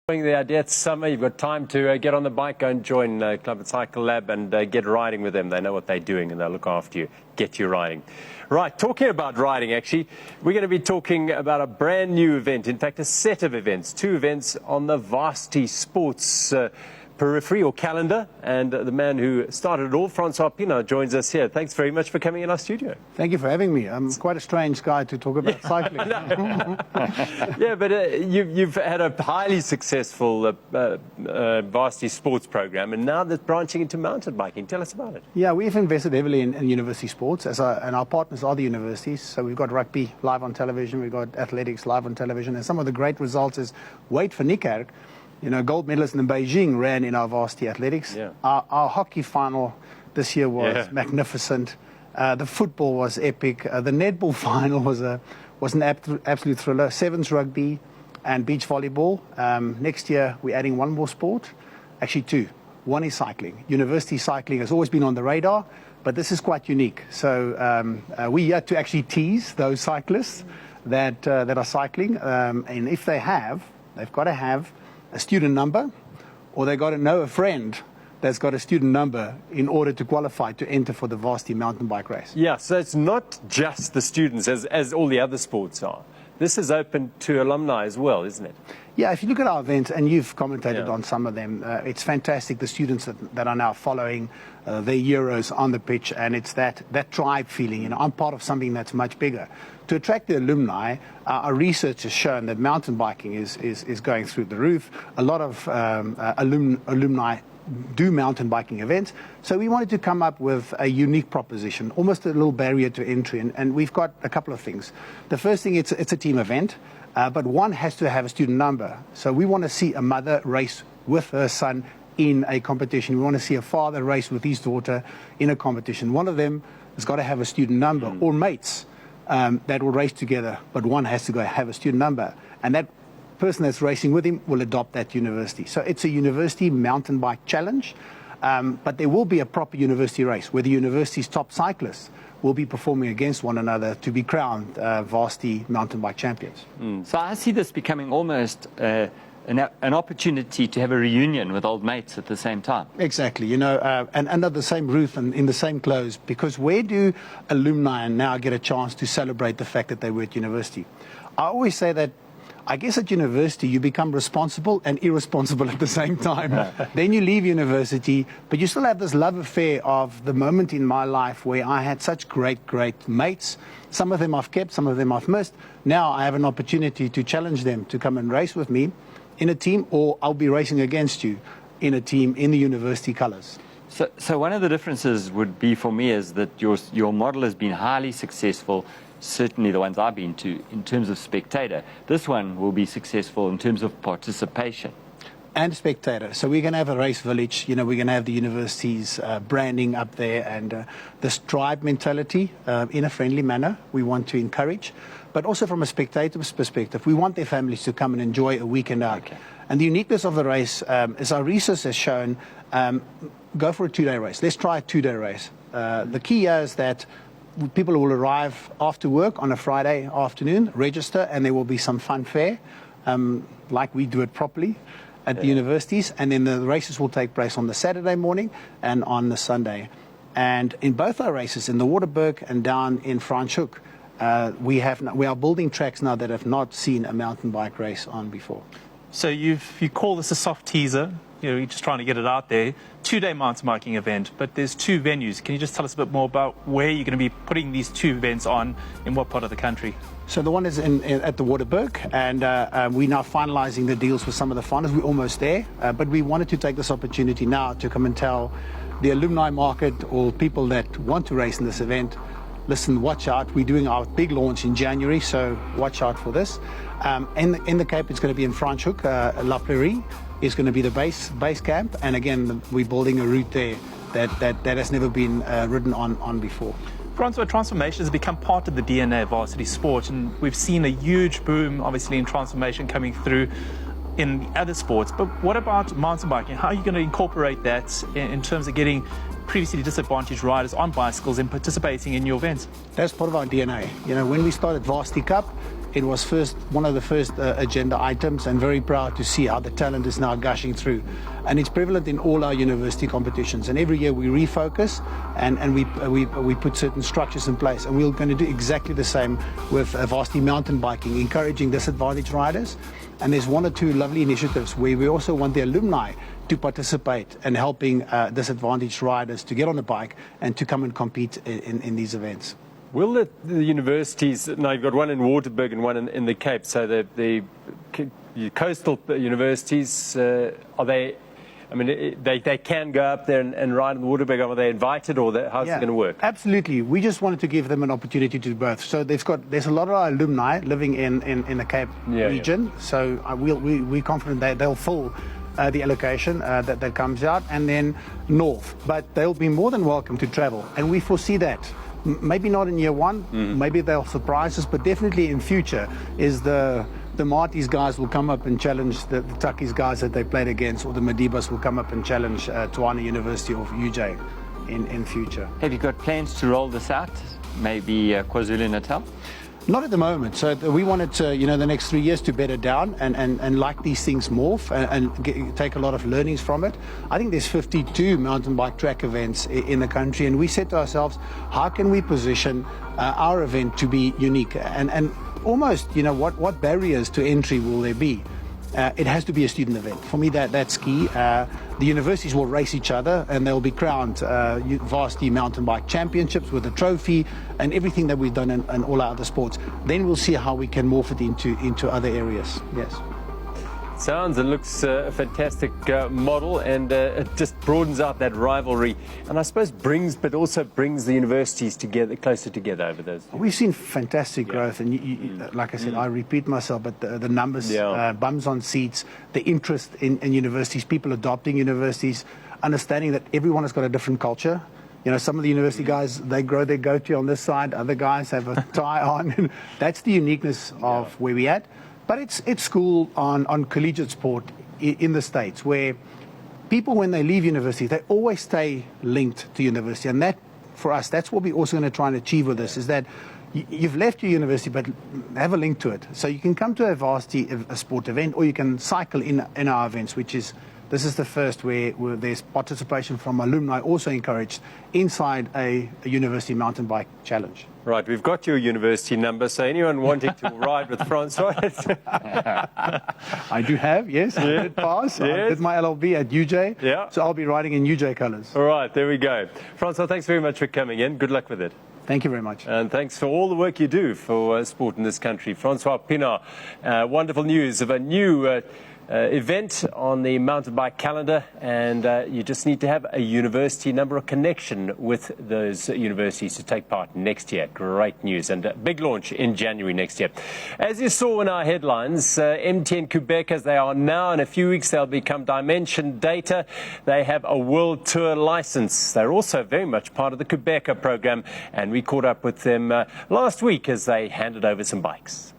The idea, it's summer, you've got time to get on the bike, go and join Club at Cycle Lab and get riding with them. They know what they're doing and they'll look after you, get you riding. Right, talking about riding actually, we're going to be talking about a brand new event, in fact a set of events, 2 events on the Varsity Sports periphery or calendar, and the man who started it all, Franschhoek, joins us here. Thanks very much for coming in our studio. Thank you for having me. I'm quite a strange guy to talk about cycling. Yeah, but you've had a highly successful varsity sports program, and now that's branching into mountain biking. Tell us about it. Yeah, we've invested heavily in university sports, and our partners are the universities. So we've got rugby live on television, we've got athletics live on television, and some of the great results is, wait for Nikerk, gold medalist in Beijing ran in our varsity athletics. Yeah. Our hockey final this year was magnificent. The football was epic. The netball final was an absolute thriller. Sevens rugby and beach volleyball. Next year we're adding one more sport, actually 2. One is cycling. University cycling has always been on the radar, but this is quite unique. So we had to actually tease those cyclists that are cycling, and if they've got to have a student number, or they got to know a friend that's got a student number in order to qualify to enter for the varsity mountain bike race. Yeah, so it's not just the students as all the other sports are. This is open to alumni as well, isn't it? Yeah, if you look at our events, and you've commentated on some of them, it's fantastic, the students that are now following their heroes on the pitch, and it's that tribe feeling. I'm part of something that's much bigger. To attract the alumni, our research has shown that mountain biking is going through the roof. A lot of alumni do mountain biking events, so we wanted to come up with a unique proposition, almost a little barrier to entry, and we've got a couple of things. The first thing, it's a team event, but one has to have a student number. So we want to see a mother race with her son in a competition. We want to see a father race with his daughter in a competition. One of them has got to have a student number, or mates that will race together, but one has to go have a student number, and that person that's racing with him will adopt that university. So it's a university mountain bike challenge, but there will be a proper university race where the university's top cyclists will be performing against one another to be crowned varsity mountain bike champions. So I see this becoming almost an opportunity to have a reunion with old mates at the same time. Exactly, and under the same roof and in the same clothes, because where do alumni now get a chance to celebrate the fact that they were at university? I always say that I guess at university you become responsible and irresponsible at the same time. Then you leave university, but you still have this love affair of the moment in my life where I had such great mates. Some of them I've kept, some of them I've missed. Now I have an opportunity to challenge them to come and race with me in a team, or I'll be racing against you in a team in the university colors. So one of the differences would be for me is that your model has been highly successful, certainly the ones I've been to, in terms of spectator. This one will be successful in terms of participation. And spectator. So we're going to have a race village, we're going to have the university's branding up there, and this tribe mentality in a friendly manner we want to encourage. But also from a spectator's perspective, we want their families to come and enjoy a weekend out. Okay. And the uniqueness of the race, as our research has shown, go for a 2-day race. Let's try a 2-day race. The key here is that people will arrive after work on a Friday afternoon, register, and there will be some fun fair, like we do it properly at the universities, and then the races will take place on the Saturday morning and on the Sunday. And in both our races, in the Waterberg and down in Franschhoek, we are building tracks now that have not seen a mountain bike race on before. So you call this a soft teaser, you're just trying to get it out there. 2-day mountain biking event, but there's 2 venues. Can you just tell us a bit more about where you're going to be putting these 2 events on, in what part of the country? So the one is at the Waterberg, and we're now finalizing the deals with some of the funders. We're almost there, but we wanted to take this opportunity now to come and tell the alumni market or people that want to race in this event, listen, watch out. We're doing our big launch in January, so watch out for this. In the Cape, it's going to be in Franschhoek. La Prairie is going to be the base camp, and again, we're building a route there that has never been ridden on before. Francois, transformation has become part of the DNA of varsity sport, and we've seen a huge boom, obviously, in transformation coming through in the other sports. But what about mountain biking? How are you going to incorporate that in terms of getting previously disadvantaged riders on bicycles and participating in your events? That's part of our DNA. When we started Varsity Cup, It was one of the first agenda items, and very proud to see how the talent is now gushing through. And it's prevalent in all our university competitions. And every year we refocus and we put certain structures in place. And we're going to do exactly the same with varsity mountain biking, encouraging disadvantaged riders. And there's one or two lovely initiatives where we also want the alumni to participate and helping disadvantaged riders to get on the bike and to come and compete in these events. Will the universities, now you've got one in Waterberg and one in the Cape, so the coastal universities, are they, I mean, they can go up there and ride in Waterberg, are they invited, or how's it going to work? Absolutely. We just wanted to give them an opportunity to do both. So there's a lot of our alumni living in the Cape region, so we're confident that they'll fill the allocation that comes out, and then north. But they'll be more than welcome to travel, and we foresee that. Maybe not in year one, maybe they'll surprise us, but definitely in future is the Marty's guys will come up and challenge the Tuckies guys that they played against, or the Madibas will come up and challenge Tshwane University or UJ in future. Have you got plans to roll this out? Maybe KwaZulu-Natal? Not at the moment. So we wanted to, the next 3 years to bed it down and like these things morph and take a lot of learnings from it. I think there's 52 mountain bike track events in the country, and we said to ourselves, how can we position our event to be unique? And almost, what barriers to entry will there be? It has to be a student event. For me, that's key. The universities will race each other, and they'll be crowned varsity mountain bike championships with a trophy and everything that we've done in all our other sports. Then we'll see how we can morph it into other areas. Yes. Sounds and looks a fantastic model, and it just broadens out that rivalry, and I suppose but also brings the universities closer together over those years. We've seen fantastic growth, and like I said, I repeat myself, but the numbers, bums on seats, the interest in universities, people adopting universities, understanding that everyone has got a different culture. Some of the university guys, they grow their goatee on this side, other guys have a tie on. That's the uniqueness of where we're at. But it's school on collegiate sport in the States, where people, when they leave university, they always stay linked to university. And that, for us, that's what we're also going to try and achieve with this, is that you've left your university, but have a link to it. So you can come to a varsity sport event, or you can cycle in our events, this is the first where there's participation from alumni also encouraged inside a university mountain bike challenge. Right, we've got your university number, so anyone wanting to ride with Francois. I do have, yes. I did pass. Yes. I did my LLB at UJ, so I'll be riding in UJ colours. All right, there we go. Francois, thanks very much for coming in. Good luck with it. Thank you very much. And thanks for all the work you do for sport in this country. Francois Pienaar, wonderful news of a new event on the mountain bike calendar, and you just need to have a university number, a connection with those universities to take part next year. Great news, and a big launch in January next year. As you saw in our headlines, MTN Quebec, as they are now, in a few weeks they'll become Dimension Data. They have a world tour license. They're also very much part of the Quebec program, and we caught up with them last week as they handed over some bikes.